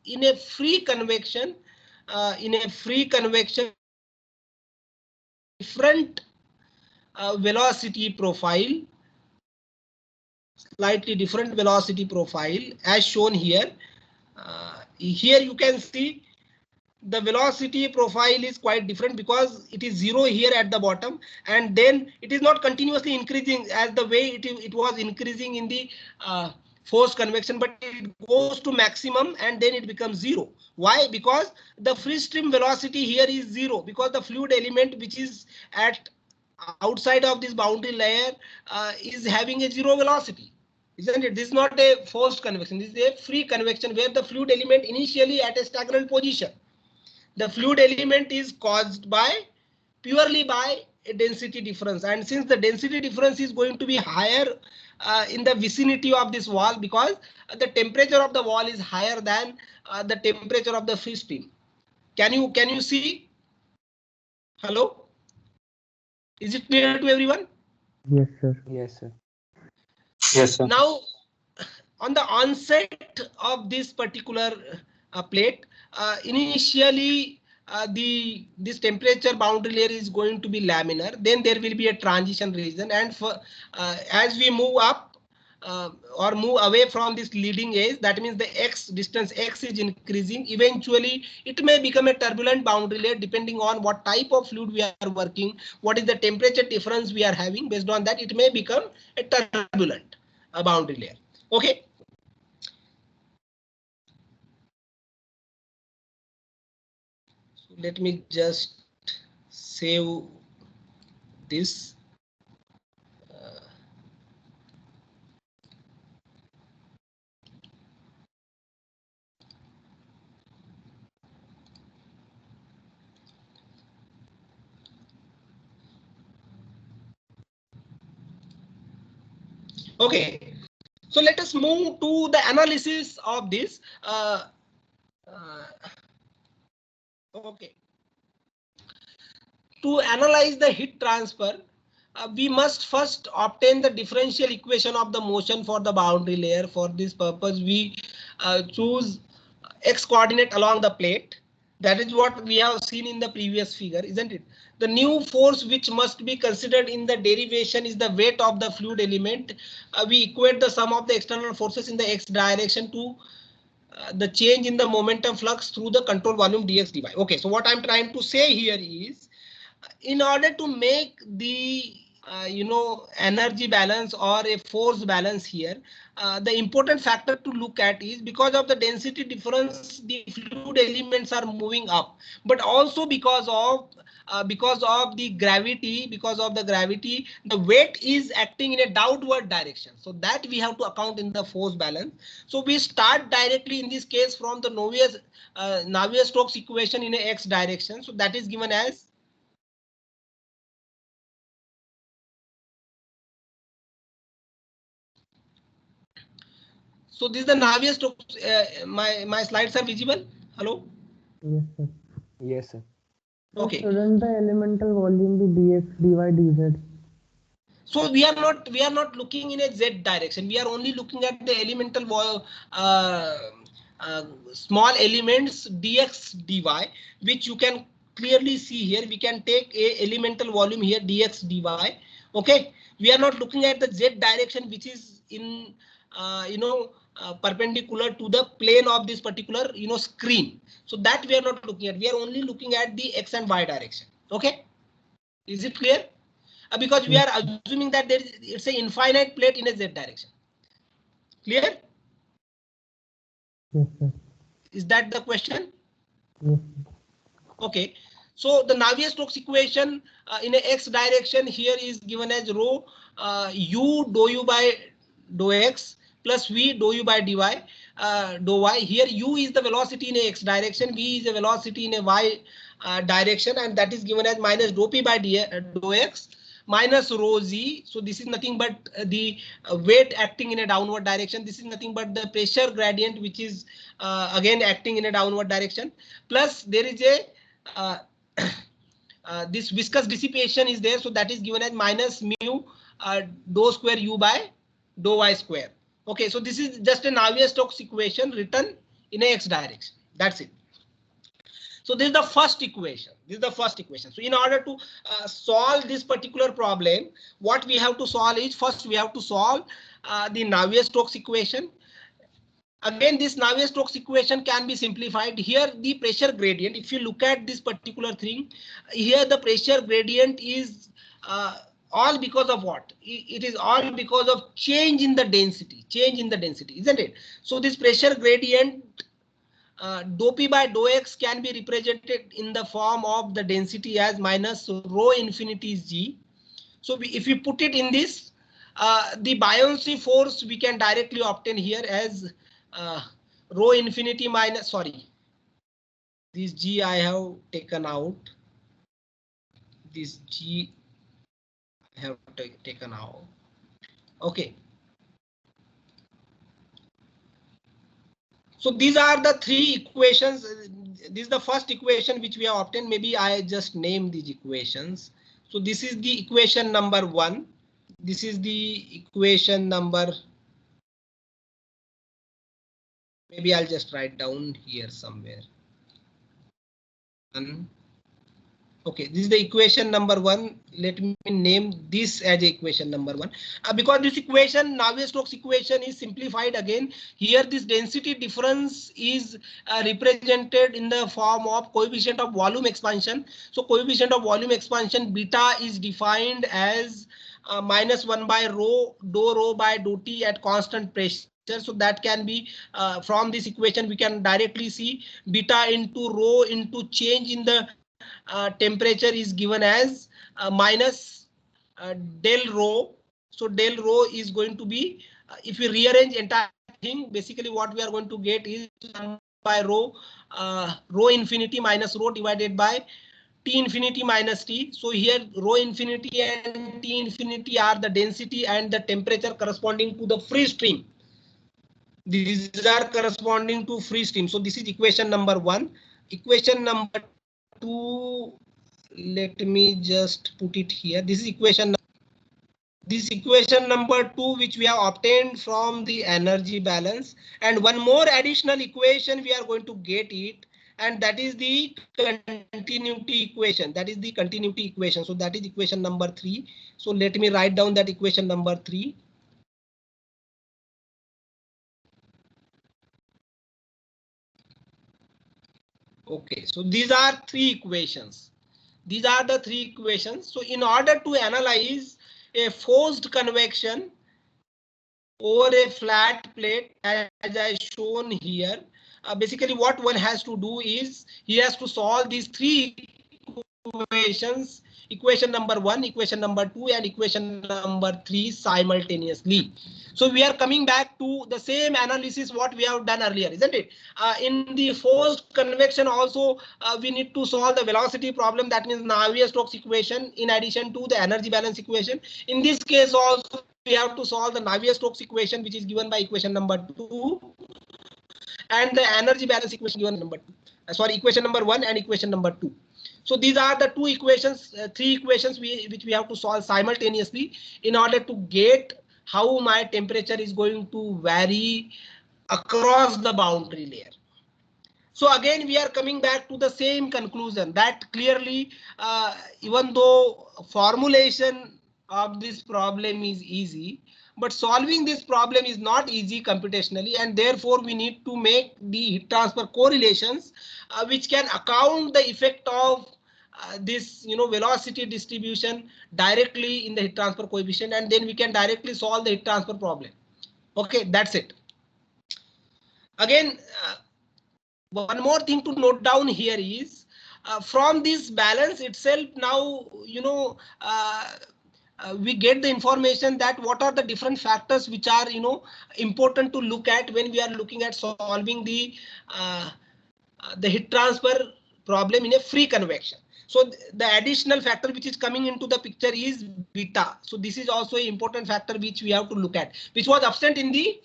in a free convection, different velocity profile, slightly different velocity profile as shown here. Here you can see the velocity profile is quite different because it is 0 here at the bottom, and then it is not continuously increasing as the way it was increasing in the forced convection, but it goes to maximum and then it becomes 0. Why? Because the free stream velocity here is 0, because the fluid element which is at outside of this boundary layer is having a 0 velocity. Isn't it? This is not a forced convection. This is a free convection where the fluid element initially at a stagnant position. The fluid element is caused by purely by a density difference, and since the density difference is going to be higher in the vicinity of this wall, because the temperature of the wall is higher than the temperature of the free stream. Can you see? Hello? Is it clear to everyone? Yes, sir. Yes, sir. Yes, sir. Now, on the onset of this particular plate, initially this temperature boundary layer is going to be laminar. Then there will be a transition region, and for as we move up or move away from this leading edge, that means the x distance x is increasing. Eventually, it may become a turbulent boundary layer depending on what type of fluid we are working, what is the temperature difference we are having. Based on that, it may become a turbulent boundary layer. Okay. So let me just save this. Okay, so let us move to the analysis of this. Okay. To analyze the heat transfer, we must first obtain the differential equation of the motion for the boundary layer. For this purpose, we choose x coordinate along the plate. That is what we have seen in the previous figure, isn't it? The new force which must be considered in the derivation is the weight of the fluid element. We equate the sum of the external forces in the x direction to the change in the momentum flux through the control volume dx dy. Okay, so what I'm trying to say here is, in order to make the energy balance or a force balance here, the important factor to look at is, because of the density difference, the fluid elements are moving up, but also because of the gravity, the weight is acting in a downward direction. So that we have to account in the force balance. So we start directly in this case from the Navier-Stokes equation in a x direction. So that is given as So this is the Navier-Stokes. My slides are visible. Hello. Yes, sir. Yes, sir. Okay. Shouldn't the elemental volume be dx dy dz? So we are not looking in a z direction. We are only looking at the elemental small elements dx dy, which you can clearly see here. We can take a elemental volume here dx dy. Okay. We are not looking at the z direction, which is in perpendicular to the plane of this particular screen. So that we are not looking at. We are only looking at the x and y direction. Okay. Is it clear? Because we are assuming that it's an infinite plate in a z direction. Clear? Yes, sir. Is that the question? Yes. Okay. So the Navier-Stokes equation in a x direction here is given as rho u dou u by dou x plus v dou u by dy dou y. Here u is the velocity in a x direction, v is the velocity in a y direction, and that is given as minus dou p by dou x minus rho z. So this is nothing but the weight acting in a downward direction. This is nothing but the pressure gradient, which is again acting in a downward direction. Plus there is a this viscous dissipation is there, so that is given as minus mu dou square u by dou y square. Okay, so this is just a Navier-Stokes equation written in a x direction. That's it. So this is the first equation. This is the first equation. So in order to solve this particular problem, what we have to solve is, first we have to solve the Navier-Stokes equation. Again, this Navier-Stokes equation can be simplified. Here the pressure gradient, if you look at this particular thing, here the pressure gradient is all because of what? It is all because of change in the density, isn't it? So this pressure gradient dou P by dou X can be represented in the form of the density as minus rho infinity is G. So if we put it in this, the buoyancy force we can directly obtain here as rho infinity minus, sorry, this G I have taken out. This G I have taken out. Okay. So these are the three equations. This is the first equation which we have obtained. Maybe I just name these equations. So this is the equation number 1. This is the equation number. Maybe I'll just write down here somewhere. Okay, this is the equation number 1. Let me name this as equation number 1 because this equation, Navier-Stokes equation, is simplified again. Here this density difference is represented in the form of coefficient of volume expansion. So coefficient of volume expansion beta is defined as minus 1 by rho dou rho by dou T at constant pressure. So that can be from this equation we can directly see beta into rho into change in the temperature is given as minus del rho. So del rho is going to be, if we rearrange entire thing, basically what we are going to get is 1 by rho rho infinity minus rho divided by T infinity minus T. So here rho infinity and T infinity are the density and the temperature corresponding to the free stream. These are corresponding to free stream. So this is equation number 1. Equation number 2, let me just put it here. This is equation number 2 which we have obtained from the energy balance, and one more additional equation we are going to get it, and that is the continuity equation. So that is equation number 3. So let me write down that equation number 3. Okay, so these are three equations. These are the three equations. So in order to analyze a forced convection over a flat plate, as I shown here, basically what one has to do is he has to solve these three equations, equation number 1, equation number 2, and equation number 3 simultaneously. So we are coming back to the same analysis what we have done earlier, isn't it? In the forced convection also we need to solve the velocity problem, that means Navier-Stokes equation in addition to the energy balance equation. In this case also we have to solve the Navier-Stokes equation which is given by equation number 2 and the energy balance equation given number 2. Sorry, equation number 1 and equation number 2. So these are the two equations, three equations which we have to solve simultaneously in order to get how my temperature is going to vary across the boundary layer. So again, we are coming back to the same conclusion that clearly, even though formulation of this problem is easy, but solving this problem is not easy computationally, and therefore we need to make the heat transfer correlations which can account the effect of this velocity distribution directly in the heat transfer coefficient, and then we can directly solve the heat transfer problem. Okay, that's it. Again, one more thing to note down here is from this balance itself now we get the information that what are the different factors which are important to look at when we are looking at solving the heat transfer problem in a free convection. So the additional factor which is coming into the picture is beta. So this is also an important factor which we have to look at, which was absent in the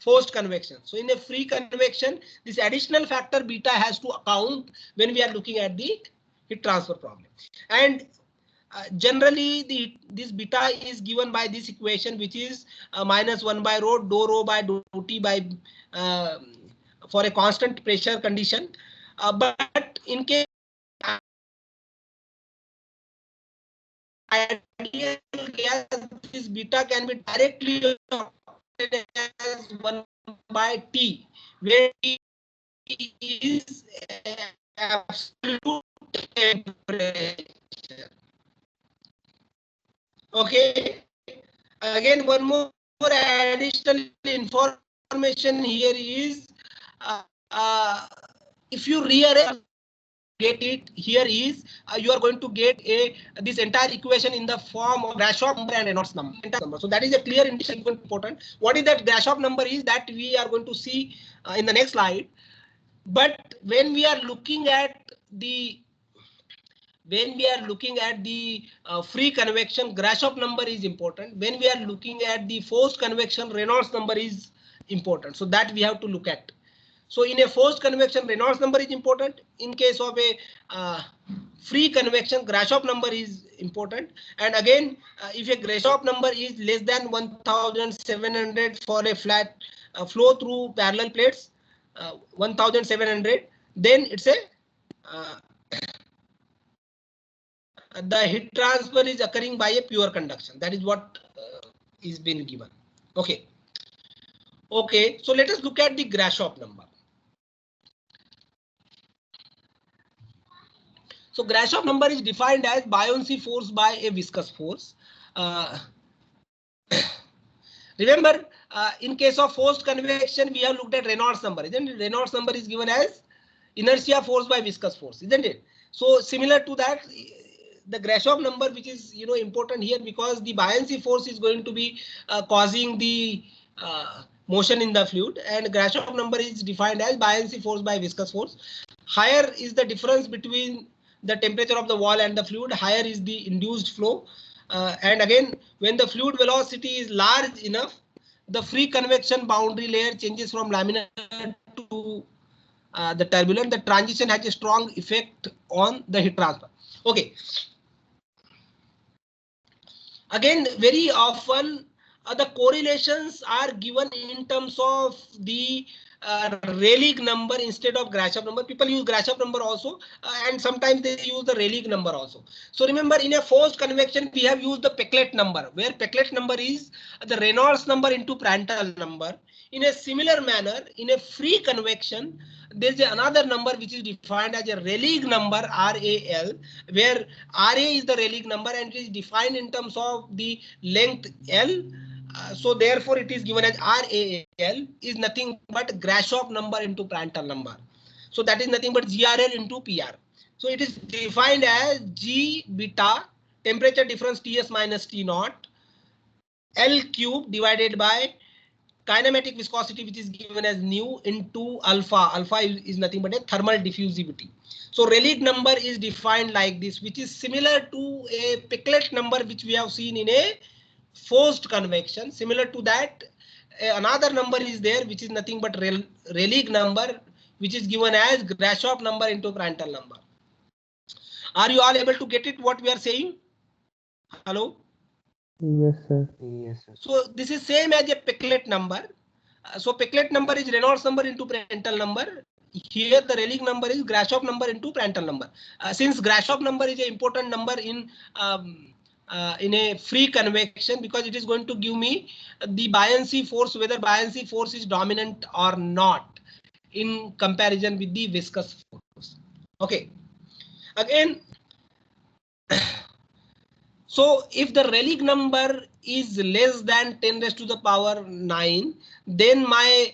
forced convection. So in a free convection, this additional factor beta has to account when we are looking at the heat transfer problem. And generally this beta is given by this equation which is minus 1 by rho dou rho by dou T by for a constant pressure condition. But in case ideal gas, this beta can be directly obtained as 1 by T, where T is absolute temperature. Okay. Again, one more additional information here is if you rearrange get it here is you are going to get a this entire equation in the form of Grashof number and Reynolds number. So that is a clear indication important. What is that Grashof number is that we are going to see in the next slide. But when we are looking at the free convection, Grashof number is important. When we are looking at the forced convection, Reynolds number is important. So that we have to look at. So in a forced convection, Reynolds number is important. In case of a free convection, Grashof number is important. And again, if a Grashof number is less than 1700 for a flat flow through parallel plates, 1700, then it's a the heat transfer is occurring by a pure conduction. That is what is been given. Okay. Okay. So let us look at the Grashof number. So Grashof number is defined as buoyancy force by a viscous force. Remember, in case of forced convection, we have looked at Reynolds number. Isn't it? Reynolds number is given as inertia force by viscous force, isn't it? So similar to that, the Grashof number, which is important here because the buoyancy force is going to be causing the motion in the fluid, and Grashof number is defined as buoyancy force by viscous force. Higher is the difference between the temperature of the wall and the fluid, higher is the induced flow. And again, when the fluid velocity is large enough, the free convection boundary layer changes from laminar to the turbulent. The transition has a strong effect on the heat transfer. Okay. Again, very often the correlations are given in terms of the Rayleigh number instead of Grashof number. People use Grashof number also, and sometimes they use the Rayleigh number also. So remember, in a forced convection, we have used the Peclet number, where Peclet number is the Reynolds number into Prandtl number. In a similar manner, in a free convection, there is another number which is defined as a Rayleigh number, RAL, where RA is the Rayleigh number and it is defined in terms of the length L. So therefore, it is given as RAL is nothing but Grashof number into Prandtl number. So that is nothing but GRL into PR. So it is defined as G beta temperature difference Ts minus T naught L cube divided by kinematic viscosity, which is given as nu into alpha. Alpha is nothing but a thermal diffusivity. So Rayleigh number is defined like this, which is similar to a Peclet number which we have seen in a forced convection. Similar to that, another number is there which is nothing but Rayleigh number, which is given as Grashof number into Prandtl number. Are you all able to get it what we are saying? Hello? Yes, sir. Yes, sir. So this is same as a Peclet number. So Peclet number is Reynolds number into Prandtl number. Here the Rayleigh number is Grashof number into Prandtl number. Since Grashof number is an important number in a free convection, because it is going to give me the buoyancy force, whether buoyancy force is dominant or not in comparison with the viscous force. Okay. Again, so if the Rayleigh number is less than 10 raised to the power 9, then my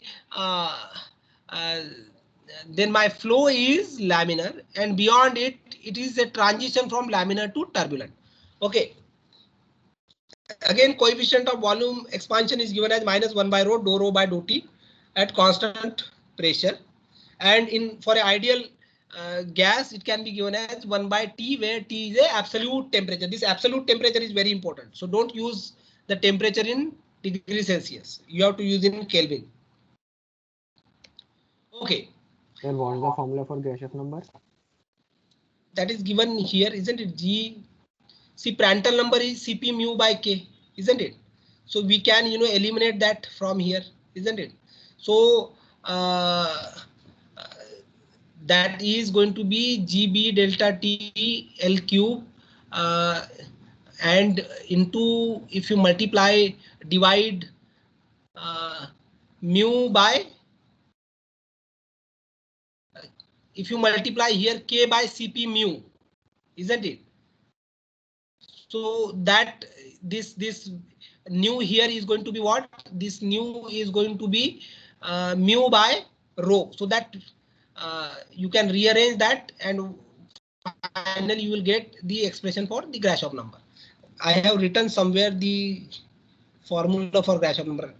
flow is laminar, and beyond it, it is a transition from laminar to turbulent. Okay. Again, coefficient of volume expansion is given as minus 1 by rho, dou rho by dou T at constant pressure, and in for an ideal gas, it can be given as 1 by T, where T is a absolute temperature. This absolute temperature is very important. So don't use the temperature in degree Celsius. You have to use in Kelvin. Okay. Then what is the formula for Grashof number? That is given here, isn't it? G. See, Prandtl number is Cp mu by K, isn't it? So we can eliminate that from here, isn't it? So that is going to be GB delta T L cube and into, if you multiply, divide mu by, if you multiply here K by CP mu, isn't it? So that this nu here is going to be what? This nu is going to be mu by rho. So that you can rearrange that, and finally you will get the expression for the Grashof number. I have written somewhere the formula for Grashof number.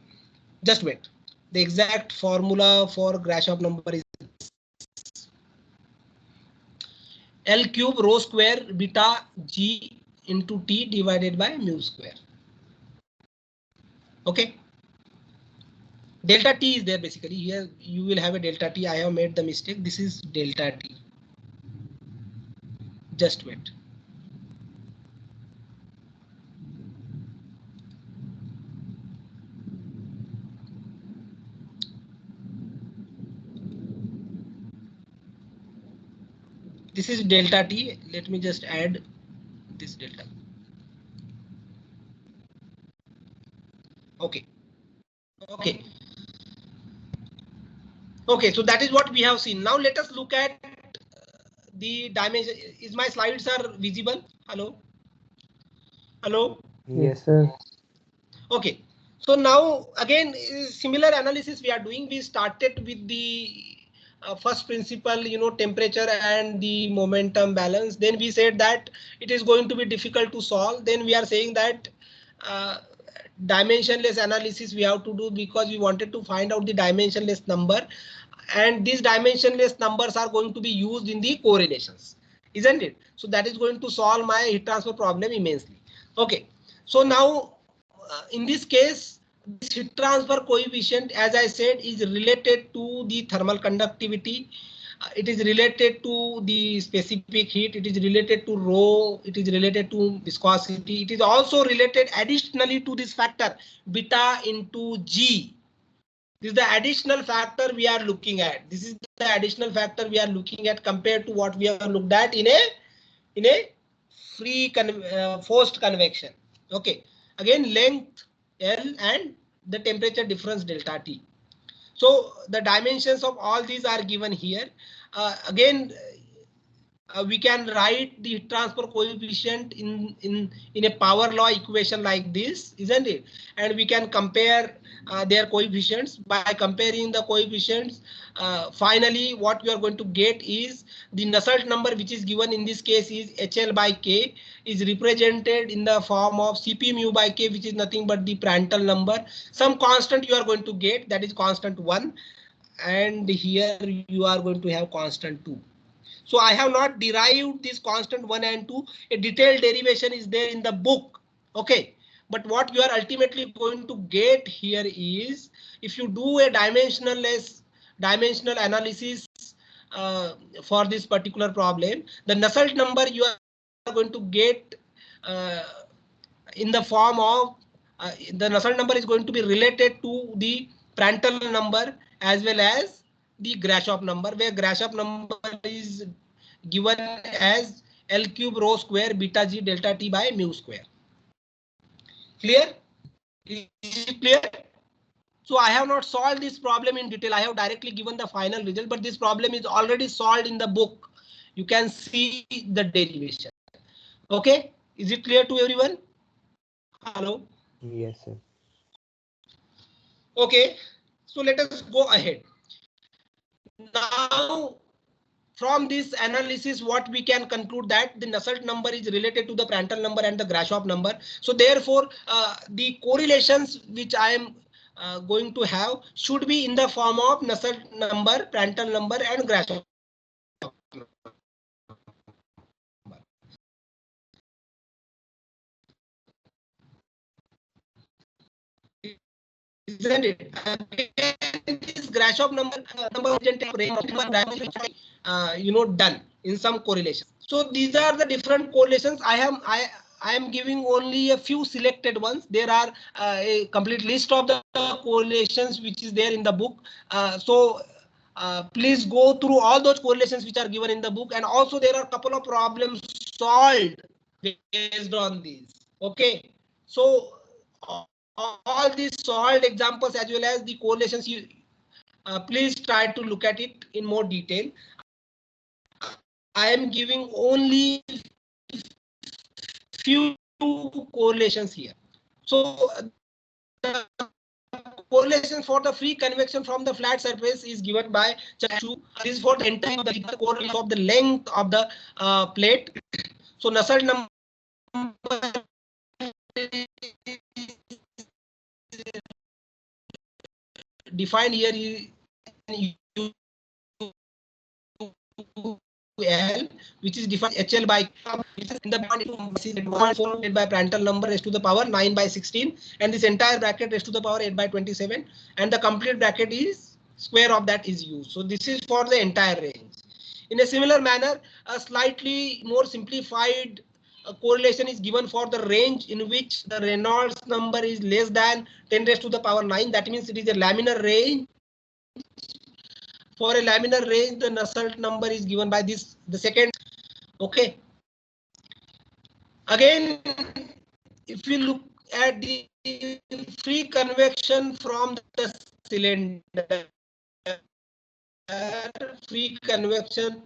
Just wait. The exact formula for Grashof number is L cube rho square beta G into T divided by mu square. Okay. Delta T is there basically. Here you will have a delta T. I have made the mistake. This is delta T. Just wait. This is delta T. Let me just add this delta. Okay. Okay. Okay, so that is what we have seen. Now let us look at the dimension. Is my slides are visible? Hello? Hello? Yes. sir. Okay. So now again, similar analysis we are doing. We started with the first principle, temperature and the momentum balance. Then we said that it is going to be difficult to solve. Then we are saying that dimensionless analysis we have to do, because we wanted to find out the dimensionless number, and these dimensionless numbers are going to be used in the correlations, isn't it? So that is going to solve my heat transfer problem immensely. Okay, so now in this case, this heat transfer coefficient, as I said, is related to the thermal conductivity. It is related to the specific heat. It is related to rho. It is related to viscosity. It is also related additionally to this factor beta into G. This is the additional factor we are looking at. This is the additional factor we are looking at compared to what we have looked at in a free forced convection. Okay, again length L and the temperature difference delta T. So the dimensions of all these are given here. Again, we can write the transfer coefficient in a power law equation like this, isn't it? And we can compare their coefficients. By comparing the coefficients, finally what we are going to get is the Nusselt number, which is given in this case is HL by K, is represented in the form of Cp mu by K, which is nothing but the Prandtl number. Some constant you are going to get, that is constant 1, and here you are going to have constant 2. So I have not derived this constant 1 and 2. A detailed derivation is there in the book. Okay. But what you are ultimately going to get here is, if you do a dimensional analysis for this particular problem, the Nusselt number you are going to get in the form of the Nusselt number is going to be related to the Prandtl number as well as the Grashof number, where Grashof number is given as L cube rho square beta G delta T by mu square. Clear? Is it clear? So I have not solved this problem in detail. I have directly given the final result, but this problem is already solved in the book. You can see the derivation. Okay, is it clear to everyone? Hello? Yes, sir. Okay, so let us go ahead. Now, from this analysis, what we can conclude that the Nusselt number is related to the Prandtl number and the Grashof number. So therefore, the correlations which I am going to have should be in the form of Nusselt number, Prandtl number, and Grashof number. Isn't it? This Grashof number done in some correlations. So these are the different correlations. I am giving only a few selected ones. There are a complete list of the correlations which is there in the book. So Please go through all those correlations which are given in the book, and also there are a couple of problems solved based on these. Okay, so all these solved examples as well as the correlations, you please try to look at it in more detail. I am giving only few correlations here. So the correlation for the free convection from the flat surface is given by Charandas. This is for the entire the correlation of the length of the plate. So Nusselt number defined here is L, which is defined HL by in the bond 1.4 by Prandtl number raised to the power 9 by 16, and this entire bracket raised to the power 8 by 27, and the complete bracket is square of that is used. So this is for the entire range. In a similar manner, a slightly more simplified correlation is given for the range in which the Reynolds number is less than 10 raised to the power 9. That means it is a laminar range. For a laminar range, the Nusselt number is given by this, the second. Okay. Again, if we look at the free convection from the cylinder, free convection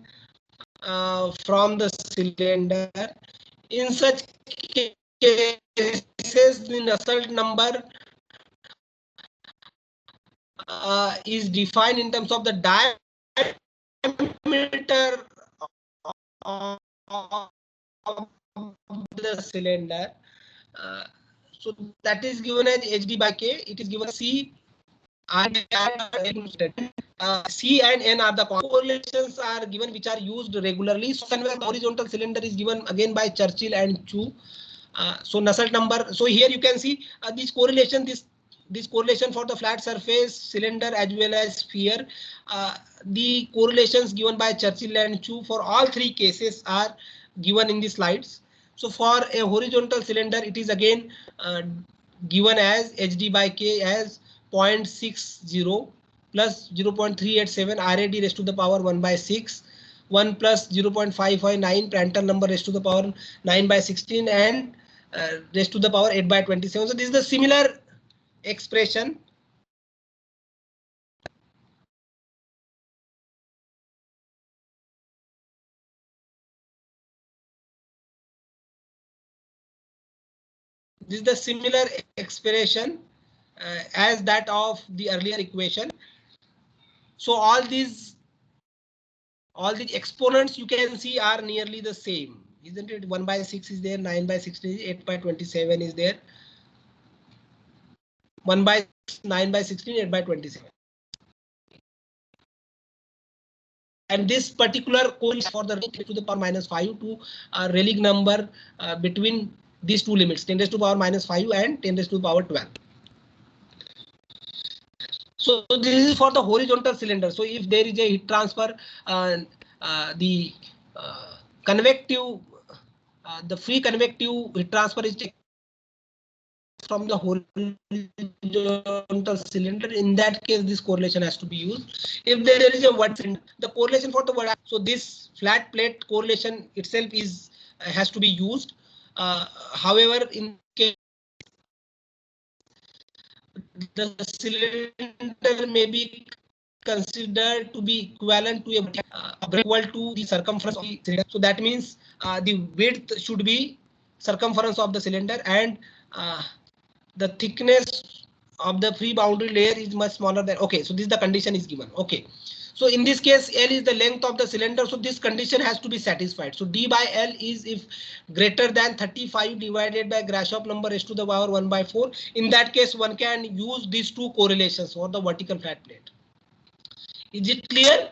from the cylinder, in such cases, the Nusselt number is defined in terms of the diameter of the cylinder. So that is given as HD by K. It is given C. C and N are the correlations are given which are used regularly. So the horizontal cylinder is given again by Churchill and Chu. So Nusselt number. So here you can see this correlation. This correlation for the flat surface cylinder as well as sphere. The correlations given by Churchill and Chu for all three cases are given in the slides. So for a horizontal cylinder, it is again given as HD by K as 0.60 plus 0.387 RAD raised to the power 1 by 6, 1 plus 0.559 Prandtl number raised to the power 9 by 16, and raised to the power 8 by 27. So this is the similar expression. This is the similar expression as that of the earlier equation. So all these exponents you can see are nearly the same, isn't it? 1 by 6 is there, 9 by 16 is 8 by 27 is there, 1 by 9 by 16, 8 by 27. And this particular correlation for the range to the power minus 5 to Rayleigh number between these two limits, 10 raised to the power minus 5 and 10 raised to the power 12. So this is for the horizontal cylinder. So if there is a heat transfer, the convective, the free convective heat transfer is taken from the horizontal cylinder. In that case, this correlation has to be used. If there is a vertical cylinder, the correlation for the vertical, so this flat plate correlation itself is has to be used. However, in case the cylinder may be considered to be equivalent to equal to the circumference of the cylinder. So that means the width should be circumference of the cylinder, and the thickness of the free boundary layer is much smaller than. Okay, so this is the condition is given. Okay, so in this case, L is the length of the cylinder. So this condition has to be satisfied. So D by L is if greater than 35 divided by Grashof number raised to the power 1 by 4. In that case, one can use these two correlations for the vertical flat plate. Is it clear?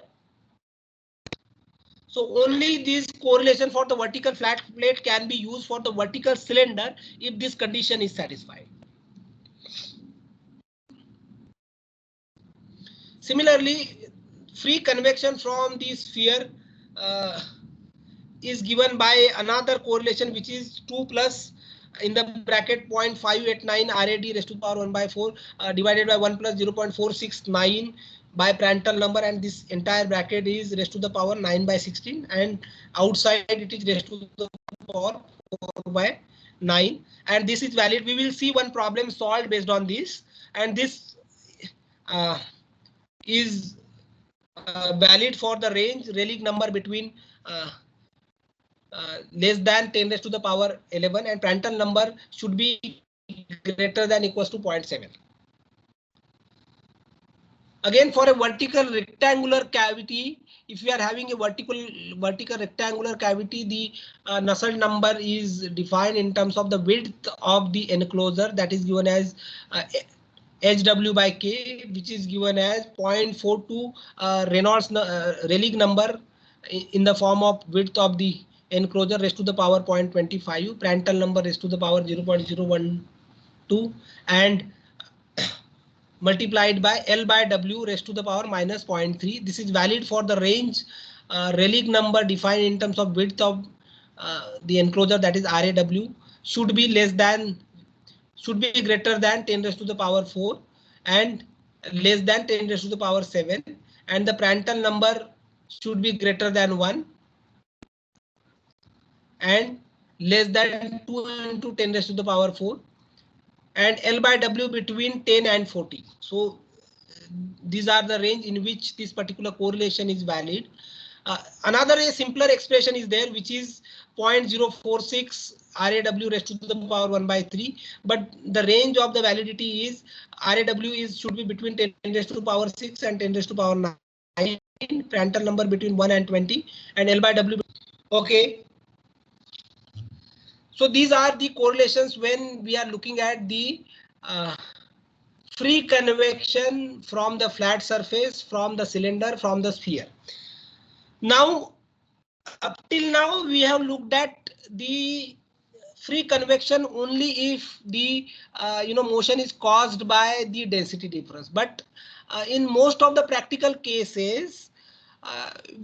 So only this correlation for the vertical flat plate can be used for the vertical cylinder if this condition is satisfied. Similarly, free convection from the sphere is given by another correlation, which is 2 plus in the bracket 0.589 RAD raised to the power 1 by 4 divided by 1 plus 0.469 by Prandtl number, and this entire bracket is raised to the power 9 by 16, and outside it is raised to the power 4 by 9, and this is valid. We will see one problem solved based on this, and this is valid for the range Rayleigh number between less than 10 raised to the power 11, and Prandtl number should be greater than equals to 0.7. Again, for a vertical rectangular cavity, if we are having a vertical rectangular cavity, the Nusselt number is defined in terms of the width of the enclosure, that is given as HW by K, which is given as 0.42 Rayleigh number in the form of width of the enclosure raised to the power 0.25, Prandtl number raised to the power 0.012, and multiplied by L by W raised to the power minus 0.3. This is valid for the range Rayleigh number defined in terms of width of the enclosure, that is RAW, should be greater than 10 raised to the power 4 and less than 10 raised to the power 7, and the Prandtl number should be greater than 1 and less than 2 into 10 raised to the power 4, and L by W between 10 and 40. So these are the range in which this particular correlation is valid. Another simpler expression is there, which is 0.046 RAW raised to the power 1 by 3, but the range of the validity is RAW should be between 10 raised to the power 6 and 10 raised to the power 9, Prandtl number between 1 and 20, and L by W. Okay. So these are the correlations when we are looking at the free convection from the flat surface, from the cylinder, from the sphere. Now, up till now, we have looked at the free convection only if the motion is caused by the density difference. But in most of the practical cases,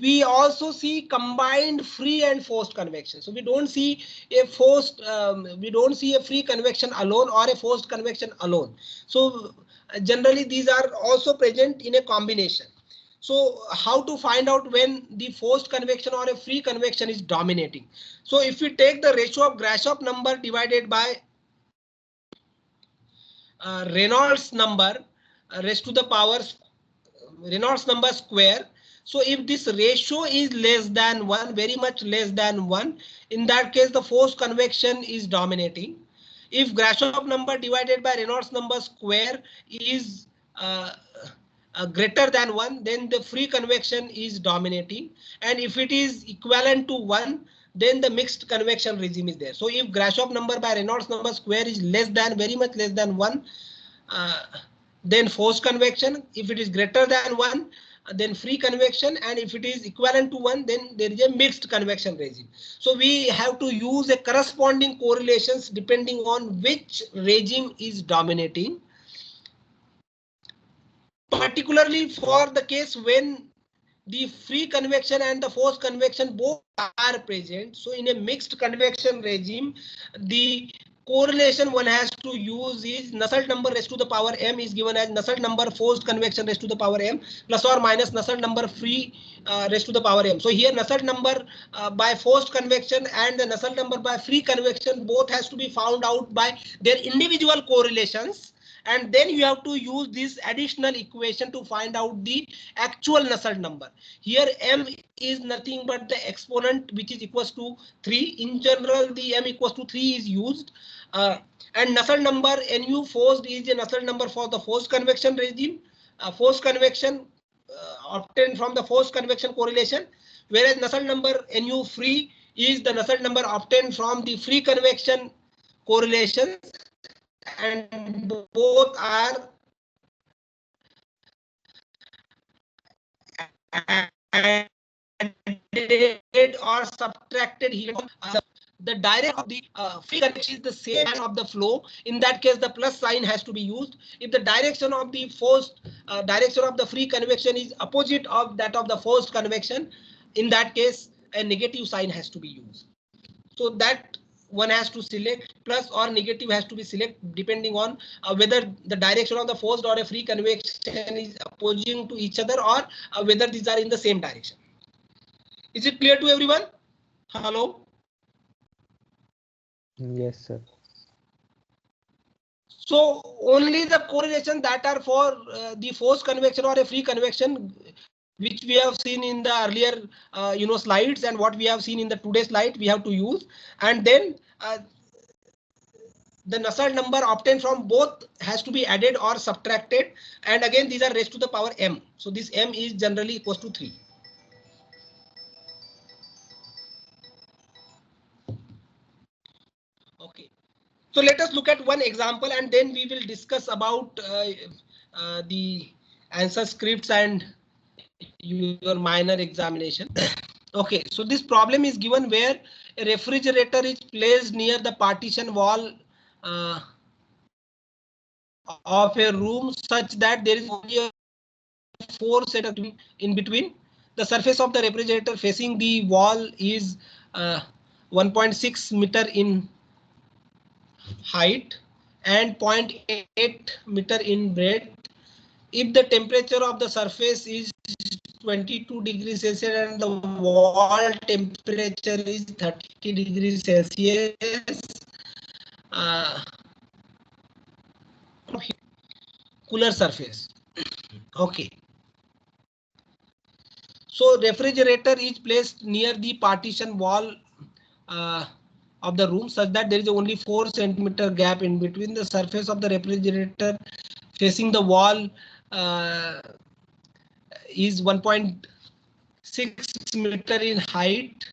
we also see combined free and forced convection. So we don't see a free convection alone or a forced convection alone. So generally these are also present in a combination. So how to find out when the forced convection or a free convection is dominating? So if we take the ratio of Grashof number divided by Reynolds number raised to the power Reynolds number square. So if this ratio is less than 1, very much less than 1, in that case the forced convection is dominating. If Grashof number divided by Reynolds number square is greater than 1, then the free convection is dominating, and if it is equivalent to 1, then the mixed convection regime is there. So if Grashof number by Reynolds number square is less than, very much less than 1, then forced convection. If it is greater than 1, then free convection, and if it is equivalent to 1, then there is a mixed convection regime. So we have to use a corresponding correlations depending on which regime is dominating. Particularly for the case when the free convection and the forced convection both are present. So in a mixed convection regime, the correlation one has to use is Nusselt number raised to the power m is given as Nusselt number forced convection raised to the power m plus or minus Nusselt number free raised to the power m. So here Nusselt number by forced convection and the Nusselt number by free convection both has to be found out by their individual correlations, and then you have to use this additional equation to find out the actual Nusselt number. Here m is nothing but the exponent which is equals to 3. In general, the m equals to 3 is used, and Nusselt number Nu forced is a Nusselt number for the forced convection regime, forced convection obtained from the forced convection correlation, whereas Nusselt number Nu free is the Nusselt number obtained from the free convection correlation, and both are added or subtracted here. The direct of the free convection is the same as of the flow. In that case, the plus sign has to be used. If the direction of the forced direction of the free convection is opposite of that of the forced convection, in that case, a negative sign has to be used. So that one has to select, plus or negative has to be selected depending on whether the direction of the forced or a free convection is opposing to each other, or whether these are in the same direction. Is it clear to everyone? Hello? Yes, sir. So only the correlation that are for the forced convection or a free convection, which we have seen in the earlier slides, and what we have seen in the today's slide, we have to use. And then the Nusselt number obtained from both has to be added or subtracted. And again, these are raised to the power m. So this m is generally equals to 3. Okay. So let us look at one example, and then we will discuss about the answer scripts and your minor examination. Okay, so this problem is given where a refrigerator is placed near the partition wall of a room such that there is only a 4 set in between. The surface of the refrigerator facing the wall is 1.6 meter in height and 0.8 meter in breadth. If the temperature of the surface is 22 degrees Celsius and the wall temperature is 30 degrees Celsius, cooler surface. Okay. So refrigerator is placed near the partition wall of the room such that there is only 4 centimeter gap in between. The surface of the refrigerator facing the wall is 1.6 meter in height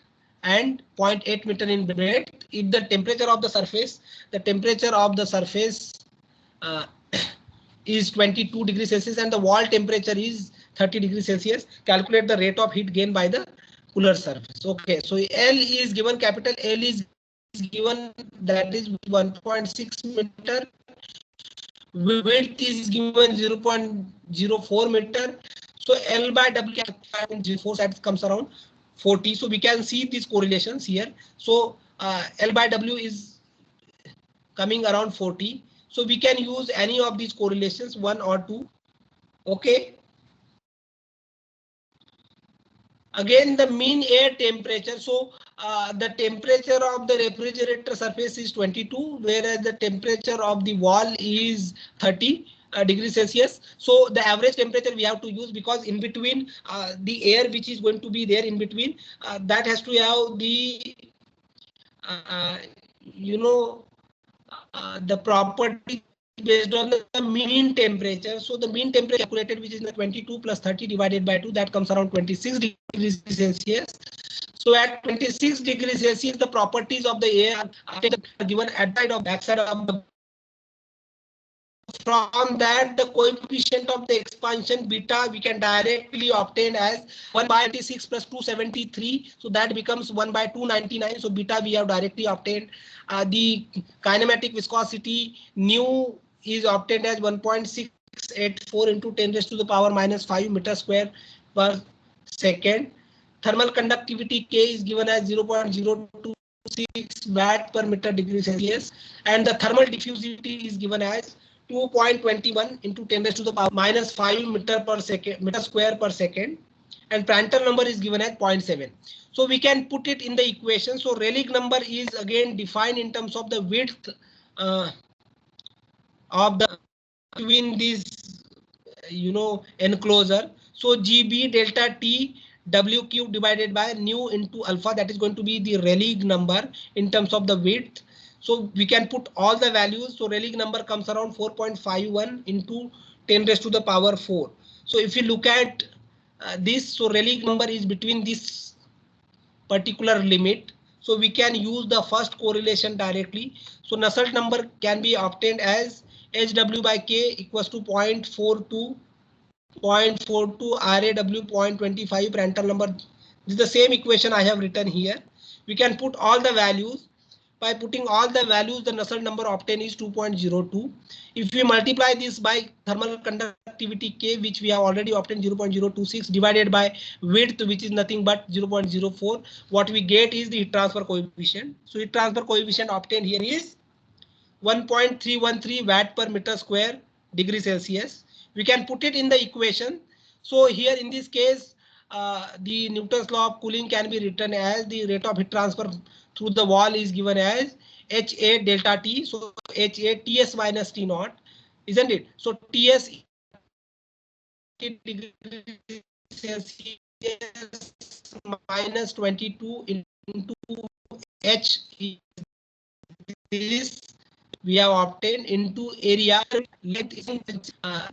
and 0.8 meter in breadth. If the temperature of the surface, is 22 degrees Celsius and the wall temperature is 30 degrees Celsius, calculate the rate of heat gain by the cooler surface. Okay, so L is given, capital L is given, that is 1.6 meter. Width is given 0.04 meter. So L by W can 04, that comes around 40. So we can see these correlations here. So L by W is coming around 40. So we can use any of these correlations, 1 or 2. Okay. Again, the mean air temperature. So the temperature of the refrigerator surface is 22, whereas the temperature of the wall is 30 degrees Celsius. So the average temperature we have to use, because in between the air which is going to be there in between, that has to have the the property based on the mean temperature. So the mean temperature calculated, which is 22 plus 30 divided by 2, that comes around 26 degrees Celsius. So at 26 degrees Celsius, the properties of the air are given at the backside of the. From that, the coefficient of the expansion beta we can directly obtain as 1 by 96 plus 273. So that becomes 1 by 299. So beta we have directly obtained. The kinematic viscosity nu is obtained as 1.684 into 10 raised to the power minus 5 meter square per second. Thermal conductivity K is given as 0.026 watt per meter degree Celsius, and the thermal diffusivity is given as 2.21 into 10 raised to the power minus 5 meter square per second, and Prandtl number is given as 0.7. So we can put it in the equation. So Rayleigh number is again defined in terms of the width of the between this enclosure. So GB delta T W cube divided by nu into alpha, that is going to be the Rayleigh number in terms of the width. So we can put all the values. So Rayleigh number comes around 4.51 into 10 raised to the power 4. So if you look at this, so Rayleigh number is between this particular limit. So we can use the first correlation directly. So Nusselt number can be obtained as HW by K equals to 0.42, RAW 0.25, Prandtl number. This is the same equation I have written here. We can put all the values. by putting all the values, the Nusselt number obtained is 2.02. If we multiply this by thermal conductivity K, which we have already obtained 0.026, divided by width, which is nothing but 0.04, what we get is the heat transfer coefficient. So heat transfer coefficient obtained here is 1.313 watt per meter square degree Celsius. We can put it in the equation. So here in this case, the Newton's law of cooling can be written as the rate of heat transfer through the wall is given as HA delta T. So HA Ts minus T naught, isn't it? So Ts degree Celsius minus 22 into H is we have obtained into area. Length is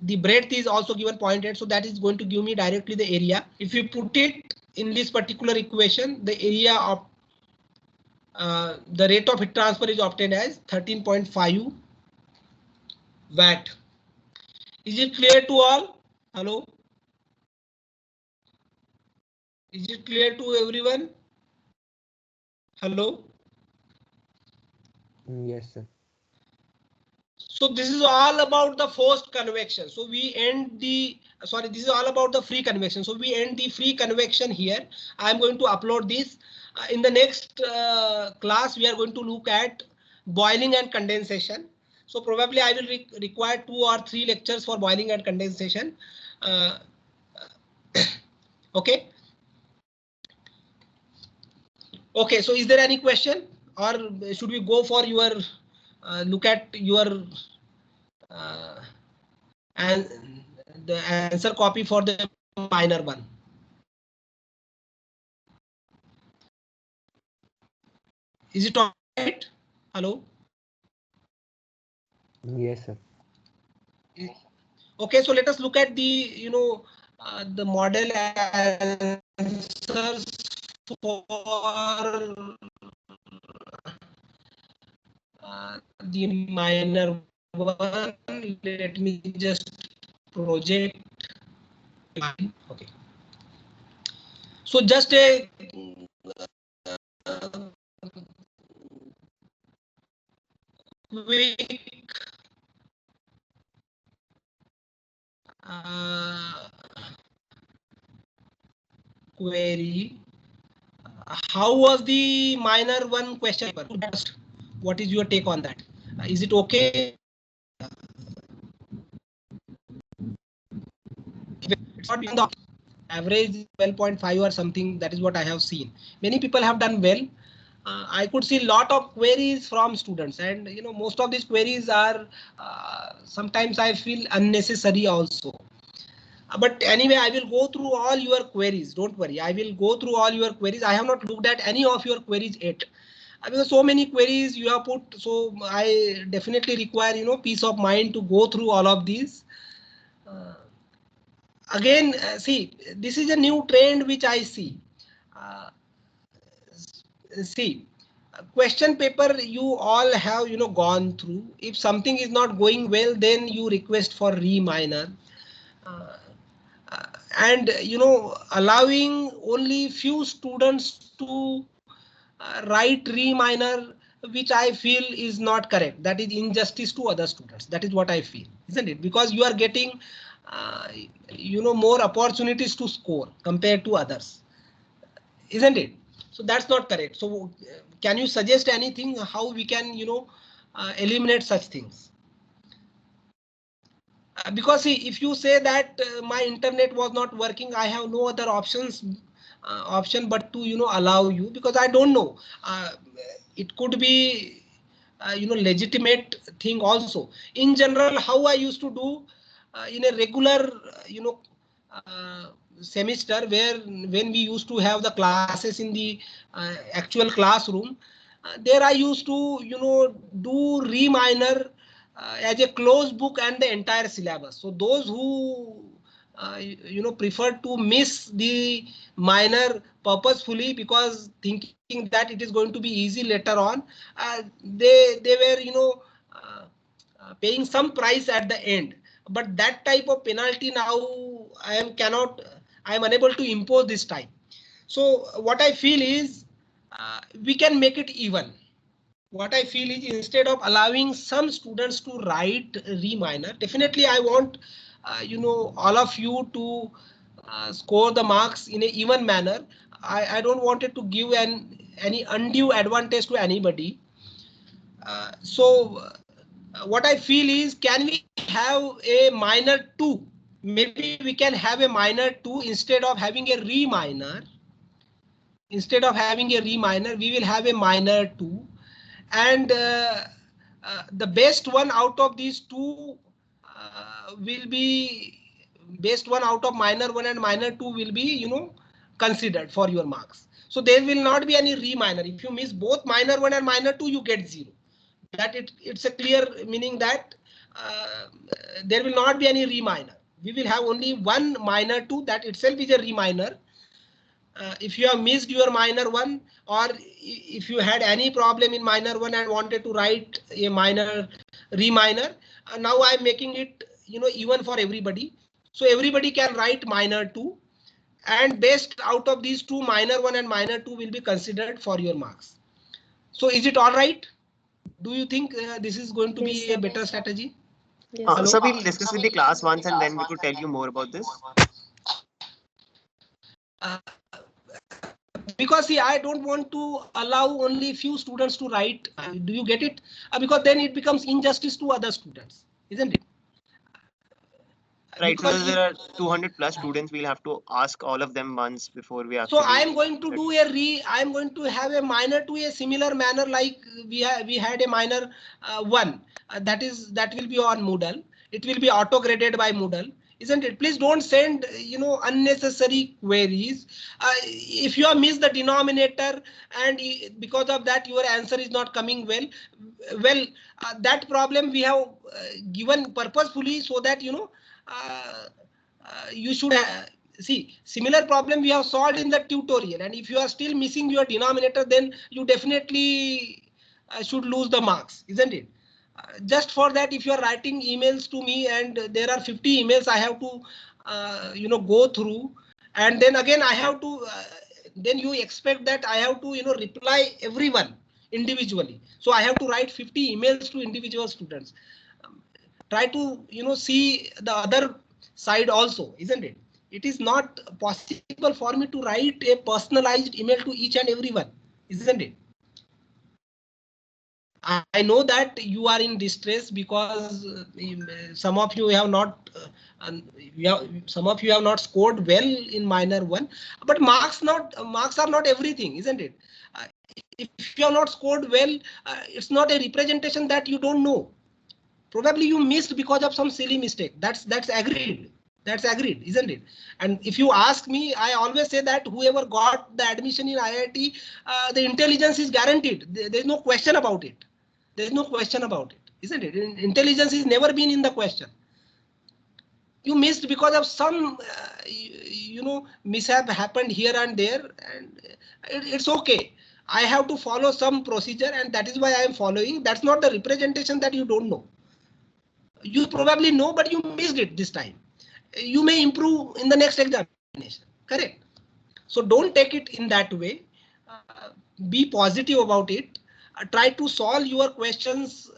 the breadth is also given 0.8, so that is going to give me directly the area. If you put it in this particular equation, the area of the rate of heat transfer is obtained as 13.5 watt. Is it clear to all? Hello? Is it clear to everyone? Hello? Yes, sir. So this is all about the forced convection. So we end the, sorry, this is all about the free convection. So we end the free convection here. I'm going to upload this. In the next class, we are going to look at boiling and condensation. So probably I will require 2 or 3 lectures for boiling and condensation. Okay. Okay, so is there any question, or should we go for your look at your and the answer copy for the minor one? Is it all right? Hello? Yes, sir. Okay, so let us look at the the model answers for the minor one. Let me just project. Okay. So just a quick query. How was the minor one question paper? What is your take on that? Is it okay? It's not beyond the average 12.5 or something. That is what I have seen. Many people have done well. I could see a lot of queries from students, and most of these queries are sometimes I feel unnecessary also. But anyway, I will go through all your queries. Don't worry. I will go through all your queries. I have not looked at any of your queries yet. Because so many queries you have put, so I definitely require peace of mind to go through all of these. Again, see, this is a new trend which I see. See, question paper you all have gone through. If something is not going well, then you request for re-minor. And allowing only few students to write re-minor, which I feel is not correct. That is injustice to other students. That is what I feel, isn't it? Because you are getting more opportunities to score compared to others, isn't it? So that's not correct. So can you suggest anything how we can eliminate such things? Because see, if you say that my internet was not working, I have no other option but to allow you, because I don't know, it could be legitimate thing also. In general, how I used to do in a regular semester, where when we used to have the classes in the actual classroom, there I used to do re-minor as a closed book and the entire syllabus. So those who prefer to miss the minor purposefully because thinking that it is going to be easy later on, they were paying some price at the end. But that type of penalty now I am unable to impose this time. So what I feel is we can make it even. what I feel is instead of allowing some students to write re minor, definitely I want all of you to score the marks in a even manner. I don't want it to give any undue advantage to anybody. What I feel is, can we have a minor 2? Maybe we can have a minor 2 instead of having a re minor. Instead of having a re minor, we will have a minor 2. And the best one out of these two will be best one out of minor 1 and minor 2 will be considered for your marks. So there will not be any re minor. If you miss both minor 1 and minor 2, you get 0. That it's a clear meaning that there will not be any re minor. We will have only one minor 2, that itself is a re minor. If you have missed your minor 1, or if you had any problem in minor 1 and wanted to write a minor re minor, now I am making it even for everybody. So everybody can write minor 2, and best out of these two, minor 1 and minor 2, will be considered for your marks. So is it all right? Do you think this is going to be a better strategy? Yes, Hello? so we'll discuss with the class once and then we could tell you more about this. Because see, I don't want to allow only few students to write. Do you get it? Because then it becomes injustice to other students, isn't it? Right, so Because there are 200 plus students. We'll have to ask all of them once before we actually. So I am going to do I am going to have a minor to a similar manner like we had a minor 1. That will be on Moodle. It will be auto graded by Moodle, isn't it? Please don't send unnecessary queries. If you have missed the denominator and because of that your answer is not coming that problem we have given purposefully so that you should see similar problem we have solved in the tutorial, and if you are still missing your denominator, then you definitely should lose the marks, isn't it? Just for that, if you are writing emails to me and there are 50 emails I have to go through, and then again I have to then you expect that I have to reply everyone individually, so I have to write 50 emails to individual students. Try to see the other side also, isn't it? It is not possible for me to write a personalized email to each and everyone, isn't it? I know that you are in distress because some of you have not some of you have not scored well in minor 1, but marks are not everything, isn't it? If you have not scored well, it's not a representation that you don't know. Probably you missed because of some silly mistake. That's agreed. That's agreed, isn't it? And if you ask me, I always say that whoever got the admission in IIT, the intelligence is guaranteed. There's no question about it. There's no question about it, isn't it? Intelligence is never been in the question. You missed because of some, mishap happened here and there, and it's okay. I have to follow some procedure, and that is why I am following. That's not the representation that you don't know. You probably know, but you missed it this time. You may improve in the next examination, correct? So don't take it in that way. Be positive about it. Try to solve your questions,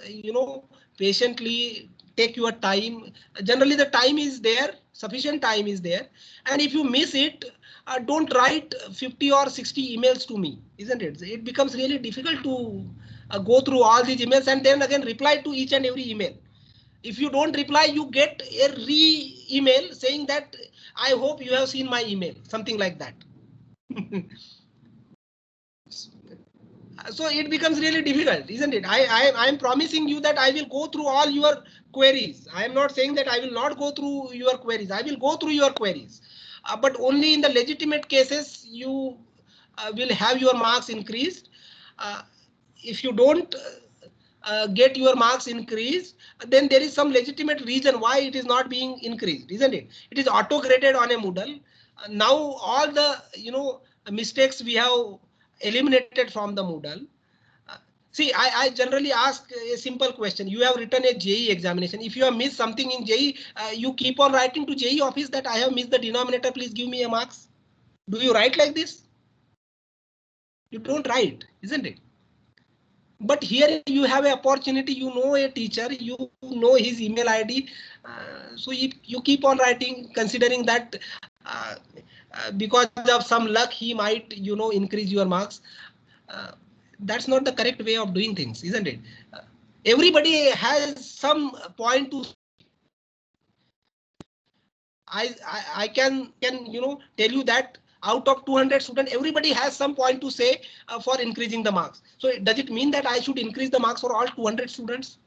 patiently. Take your time. Generally, the time is there, sufficient time is there. And if you miss it, don't write 50 or 60 emails to me, isn't it? It becomes really difficult to go through all these emails and then again reply to each and every email. If you don't reply, you get a re-email saying that I hope you have seen my email, something like that. So it becomes really difficult, isn't it? I am promising you that I will go through all your queries. I am not saying that I will not go through your queries. I will go through your queries, but only in the legitimate cases you will have your marks increased. If you don't get your marks increased, then there is some legitimate reason why it is not being increased, isn't it? It is auto graded on a Moodle. Now all the mistakes we have eliminated from the Moodle. See, I generally ask a simple question. You have written a JE examination. If you have missed something in JE, you keep on writing to JE office that I have missed the denominator, please give me a marks. Do you write like this? You don't write, isn't it? But here you have an opportunity, you know a teacher, you know his email ID. So you keep on writing, considering that because of some luck, he might, increase your marks. Uh, that's not the correct way of doing things, isn't it? Everybody has some point to. I can tell you that out of 200 students, everybody has some point to say for increasing the marks. So does it mean that I should increase the marks for all 200 students?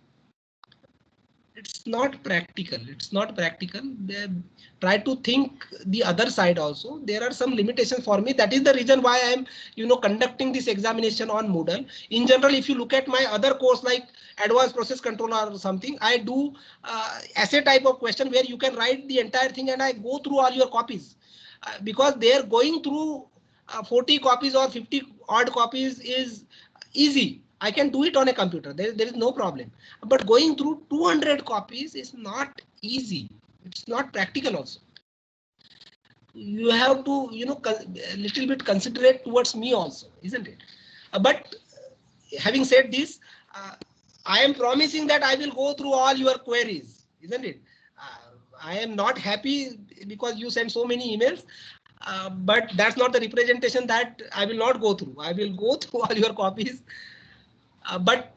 It's not practical. It's not practical. Try to think the other side also. There are some limitations for me. That is the reason why I am, conducting this examination on Moodle. In general, if you look at my other course like advanced process control or something, I do essay type of question where you can write the entire thing and I go through all your copies. Because they are going through 40 copies or 50 odd copies is easy. I can do it on a computer. There is no problem. But going through 200 copies is not easy. It's not practical also. You have to, a little bit considerate towards me also, isn't it? But having said this, I am promising that I will go through all your queries, isn't it? I am not happy because you send so many emails. But that's not the representation that I will not go through. I will go through all your copies. But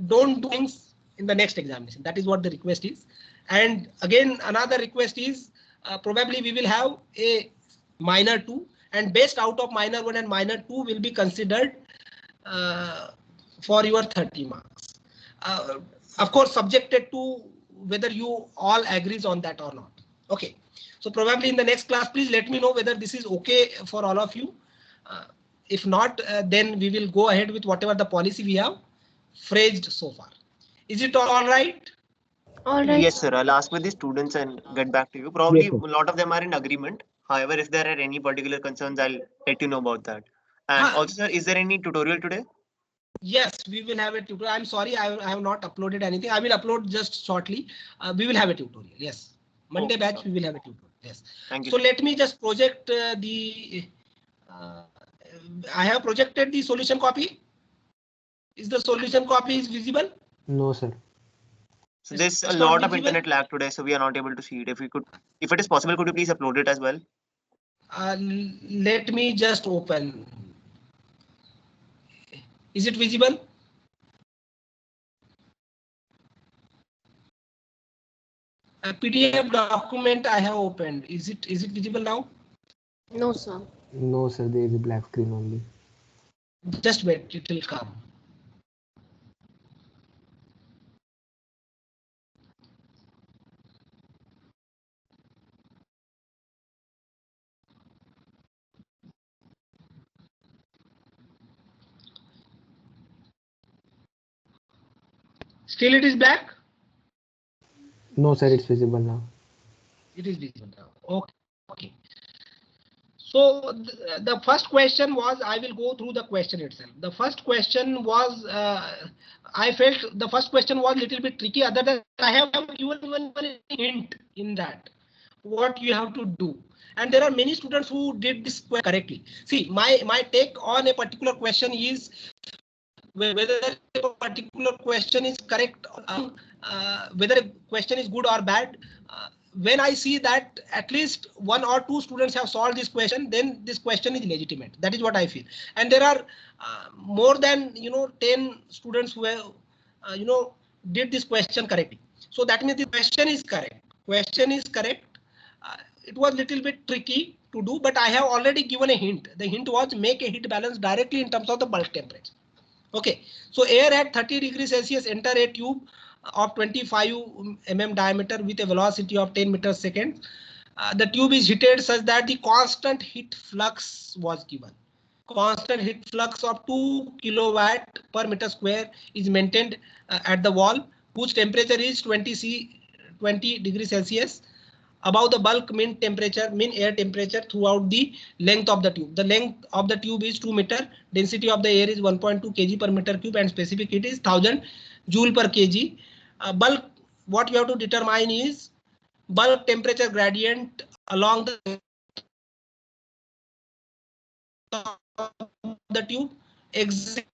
don't do things in the next examination. That is what the request is. And again, another request is probably we will have a minor 2, and best out of minor 1 and minor 2 will be considered for your 30 marks. Of course, subjected to whether you all agrees on that or not. Okay. So probably in the next class, please let me know whether this is okay for all of you. If not, then we will go ahead with whatever the policy we have phrased so far. Is it all right? All right, Yes, sir. sir. I'll ask with the students and get back to you. Yes, Probably a sir. lot of them are in agreement. However, if there are any particular concerns, I'll let you know about that. And also, sir, is there any tutorial today? Yes, we will have a tutorial. I'm sorry, I have not uploaded anything. I will upload just shortly. We will have a tutorial. Yes, Monday Okay, batch sir. we will have a tutorial. Yes. Thank you, So sir. let me just project the. I have projected the solution copy. Is the solution copy is visible? No, sir. So there's a It's not lot of visible. internet lag today, so we are not able to see it. If we could, if it is possible, could you please upload it as well? Let me just open. Is it visible? A PDF document I have opened. Is it visible now? No, sir. No, sir. There is a black screen only. Just wait, it will come. Still it is black? No, sir. It's visible now. It is visible now. Okay. So the first question was, I will go through the question itself. The first question was, I felt the first question was a little bit tricky. Other than I have given one hint in that what you have to do. And there are many students who did this correctly. See, my take on a particular question is whether a particular question is correct, whether a question is good or bad. When I see that at least 1 or 2 students have solved this question, then this question is legitimate. That is what I feel. And there are more than 10 students who have did this question correctly. So that means the question is correct. Question is correct. It was little bit tricky to do, but I have already given a hint. The hint was make a heat balance directly in terms of the bulk temperature. Okay, so air at 30 degrees Celsius enter a tube of 25 mm diameter with a velocity of 10 meters second. The tube is heated such that the constant heat flux was given. Constant heat flux of 2 kilowatt per meter square is maintained at the wall, whose temperature is 20 degrees Celsius above the bulk mean air temperature throughout the length of the tube. The length of the tube is 2 meter. Density of the air is 1.2 kg per meter cube and specific heat is 1000 joule per kg. Bulk, what you have to determine is bulk temperature gradient along the tube. Exact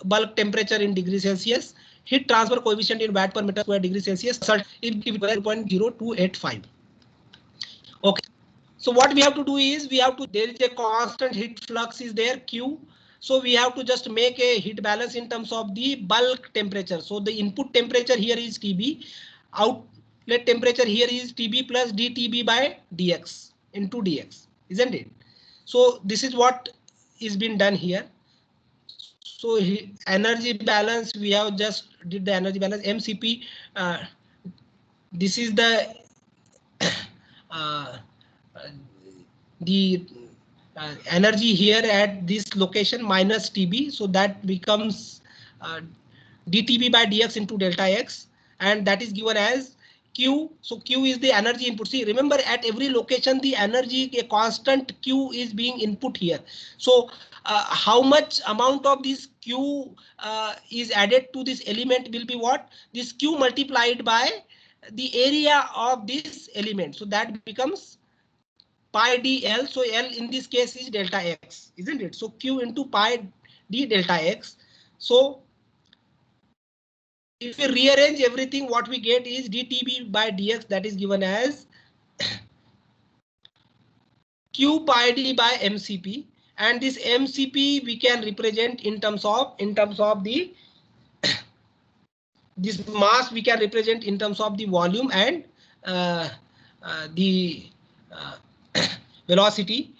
bulk temperature in degree Celsius, heat transfer coefficient in watt per meter square degree Celsius, is 0.0285. Okay. So what we have to do is there is a constant heat flux is there Q. So we have to just make a heat balance in terms of the bulk temperature. So the input temperature here is TB, outlet temperature here is TB plus dTB by dx into dx, isn't it? So this is what is been done here. So energy balance, we have just did the energy balance MCP. This is the uh, the energy here at this location minus TB. So that becomes dTB by dx into delta x, and that is given as Q. So Q is the energy input. See, remember at every location the energy, a constant Q is being input here. So how much amount of this Q is added to this element will be what? This Q multiplied by the area of this element. So that becomes pi dl. So L in this case is delta x, isn't it? So Q into pi d delta x. So if we rearrange everything, what we get is dTB by dx, that is given as Q pi d by MCP, and this MCP we can represent in terms of the this mass we can represent in terms of the volume and the velocity.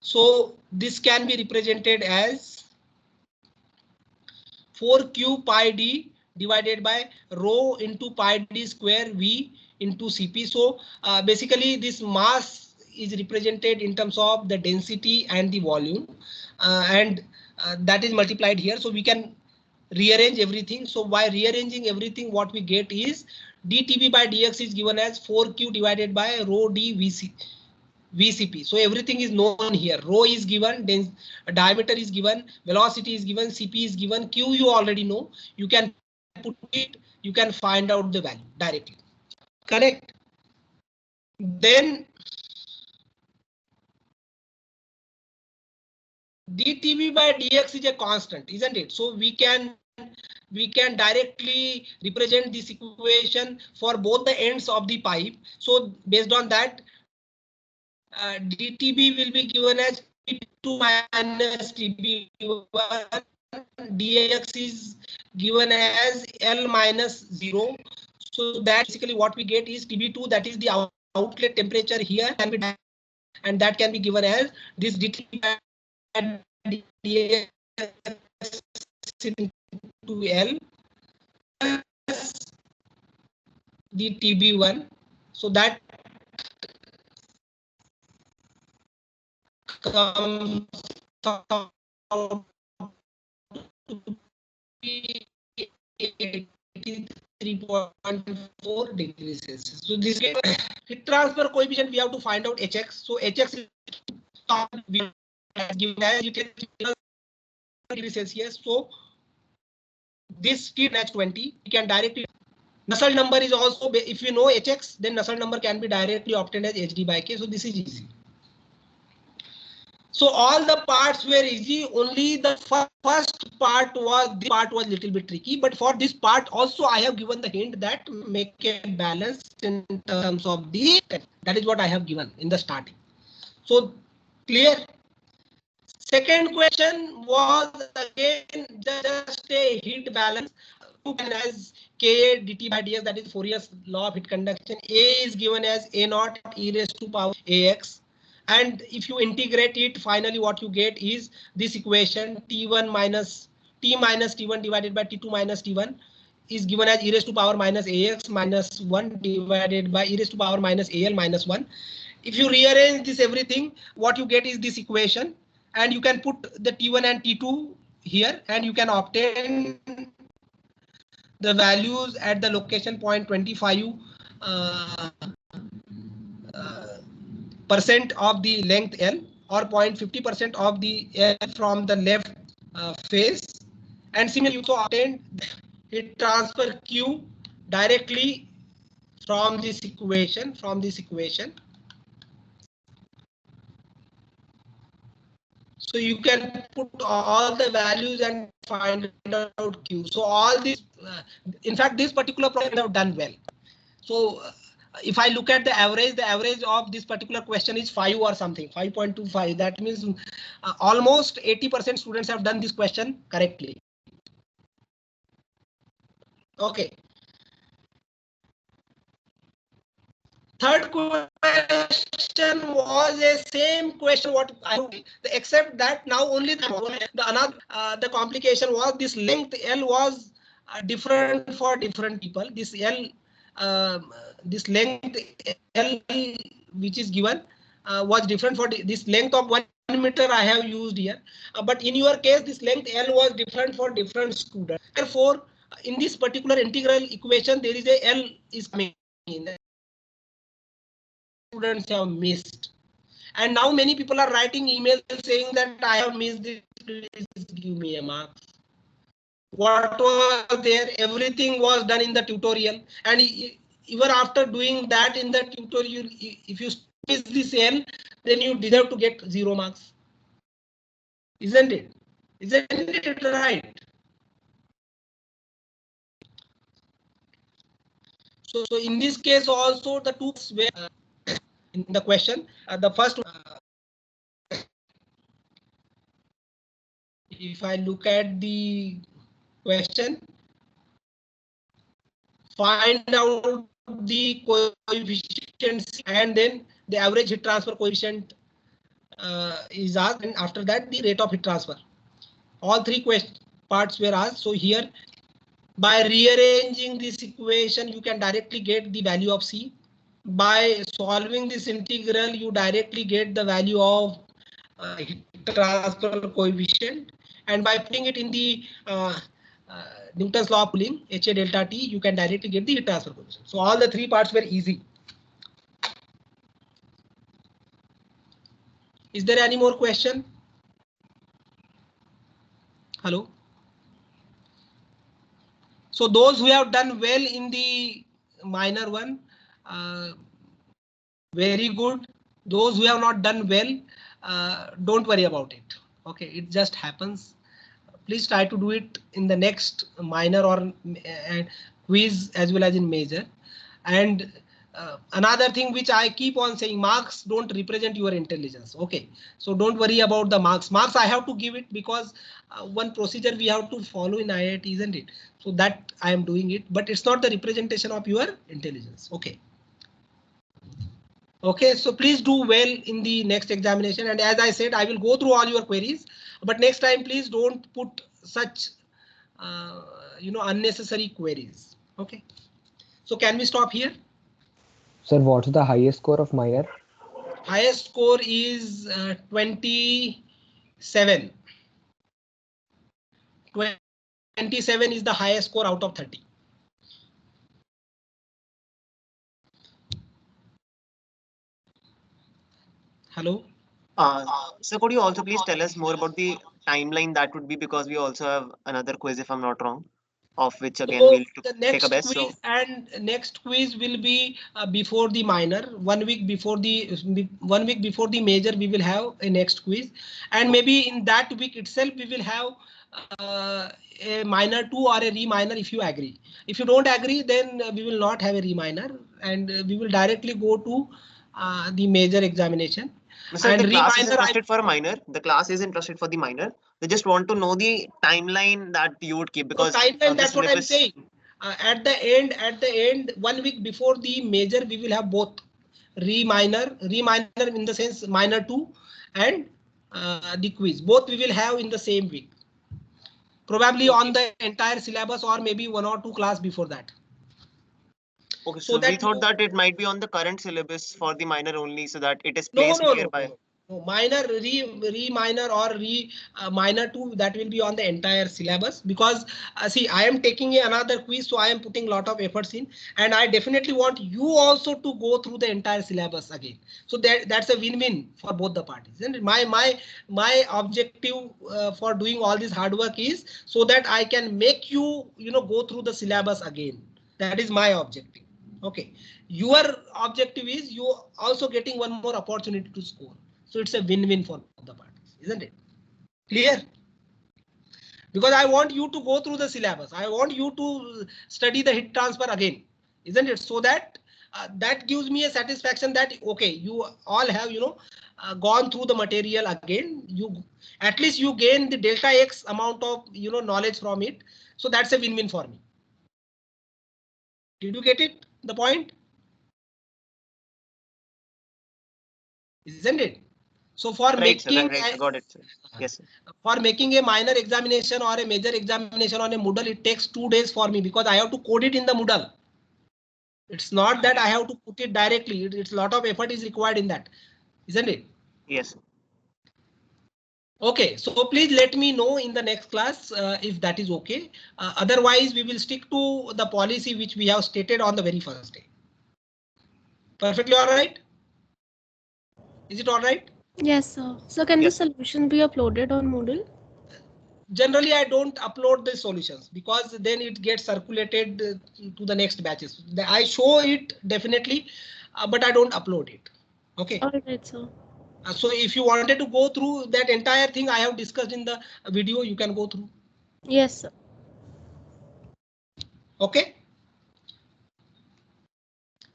So this can be represented as 4q pi d divided by rho into pi d square v into Cp. So basically this mass is represented in terms of the density and the volume, and that is multiplied here. So we can rearrange everything. So by rearranging everything, what we get is dTB by dx is given as 4q divided by rho d VCP. So everything is known here. Rho is given, diameter is given, velocity is given, Cp is given, Q you already know. You can put it, you can find out the value directly. Correct? Then dTB by dx is a constant, isn't it? So we can directly represent this equation for both the ends of the pipe. So based on that, dTB will be given as T2 minus TB1, dx is given as L minus 0. So that basically what we get is TB2, that is the outlet temperature here, and that can be given as this dTB dx into L plus the TB1. So that comes out to be 83.4 degrees Celsius. So this heat transfer coefficient we have to find out Hx. So Hx is given as degrees Celsius. So this T match 20, we can directly. Nusselt number is also, if you know Hx, then Nusselt number can be directly obtained as Hd by K. So this is easy. So all the parts were easy. Only the first part was little bit tricky. But for this part also, I have given the hint that make a balance in terms of the. That is what I have given in the starting. So clear. Second question was again just a heat balance as Ka dt by dx, that is Fourier's law of heat conduction. A is given as A naught e raised to power ax, and if you integrate it, finally what you get is this equation T1 minus T1 divided by T2 minus T1 is given as e raised to power minus ax minus 1 divided by e raised to power minus al minus 1. If you rearrange this everything, what you get is this equation, and you can put the T1 and T2 here, and you can obtain the values at the location 0.25 percent of the length L, or 0.50% of the L from the left face, and similarly you also obtained heat transfer Q directly from this equation. So you can put all the values and find out Q. So all these, in fact, this particular problem have done well. So if I look at the average of this particular question is 5 or something, 5.25. That means almost 80% students have done this question correctly. Okay. Third question was a same question what I except that now only the complication was this length L was different for different people. This L this length L which is given was different for this length of 1 meter I have used here, but in your case this length L was different for different students. Therefore, in this particular integral equation there is a L is coming in. Students have missed, and now many people are writing emails saying that I have missed this, please give me a marks. What was there? Everything was done in the tutorial, and even after doing that in the tutorial, if you miss this L, then you deserve to get 0 marks. Isn't it? Isn't it right? So in this case also the two were in the question. The first, if I look at the question, find out the coefficients and then the average heat transfer coefficient is asked, and after that the rate of heat transfer. All three parts were asked. So here by rearranging this equation you can directly get the value of C. By solving this integral you directly get the value of heat transfer coefficient, and by putting it in the Newton's law of cooling, HA delta T, you can directly get the heat transfer coefficient. So all the three parts were easy. Is there any more question? Hello. So those who have done well in the minor one, very good. Those who have not done well, don't worry about it. Okay, it just happens. Please try to do it in the next minor or quiz as well as in major. And another thing which I keep on saying, marks don't represent your intelligence. Okay, so don't worry about the marks. Marks I have to give it because one procedure we have to follow in IIT, isn't it? So that I am doing it, but it's not the representation of your intelligence. Okay. Okay, so please do well in the next examination, and as I said, I will go through all your queries, but next time please don't put such unnecessary queries. Okay, so can we stop here? Sir, what's the highest score of minor? Highest score is 27. 27 is the highest score out of 30. Hello. So could you also please tell us more about the timeline that would be, because we also have another quiz if I'm not wrong, of which again So we'll the take a next best. quiz and next quiz will be before the minor. 1 week before the major we will have a next quiz, and maybe in that week itself we will have a minor 2 or a re minor if you agree. If you don't agree, then we will not have a re minor, and we will directly go to the major examination. Sir, And the class is re-minor, interested for a minor. The class is interested for the minor. They just want to know the timeline that you would keep, because timeline, the that's what I'm syllabus. saying. At the end, 1 week before the major, we will have both re-minor in the sense minor 2 and the quiz. Both we will have in the same week. Probably on the entire syllabus, or maybe 1 or 2 class before that. Okay, so we thought that it might be on the current syllabus for the minor only, so that it is placed nearby. No, minor, re-minor or minor 2, that will be on the entire syllabus, because see, I am taking another quiz, so I am putting a lot of efforts in, and I definitely want you also to go through the entire syllabus again. So that's a win-win for both the parties. And my objective for doing all this hard work is so that I can make you go through the syllabus again. That is my objective. Okay, your objective is you also getting one more opportunity to score. So it's a win-win for the parties, isn't it? Clear? Because I want you to go through the syllabus. I want you to study the heat transfer again, isn't it? So that that gives me a satisfaction that okay, you all have gone through the material again. You at least you gain the delta x amount of knowledge from it. So that's a win-win for me. Did you get it? The point? Isn't it? So for Right, making sir. Right, I got it, sir. Yes, sir. for making a minor examination or a major examination on a Moodle, it takes 2 days for me because I have to code it in the Moodle. It's not that I have to put it directly. It's a lot of effort is required in that, isn't it? Yes. Okay, so please let me know in the next class if that is okay. Otherwise, we will stick to the policy which we have stated on the very first day. Perfectly all right? Is it all right? Yes, sir. So can the Yes. solution be uploaded on Moodle? Generally, I don't upload the solutions because then it gets circulated to the next batches. I show it definitely, but I don't upload it. Okay. All right, sir. So if you wanted to go through that entire thing I have discussed in the video, you can go through. Yes, sir. Okay.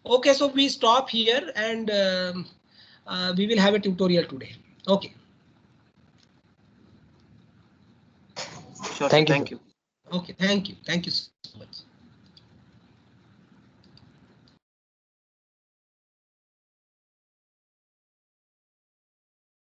Okay, so we stop here and we will have a tutorial today. Okay. Sure. Thank you, Thank sir. you. Okay, thank you. Thank you so much.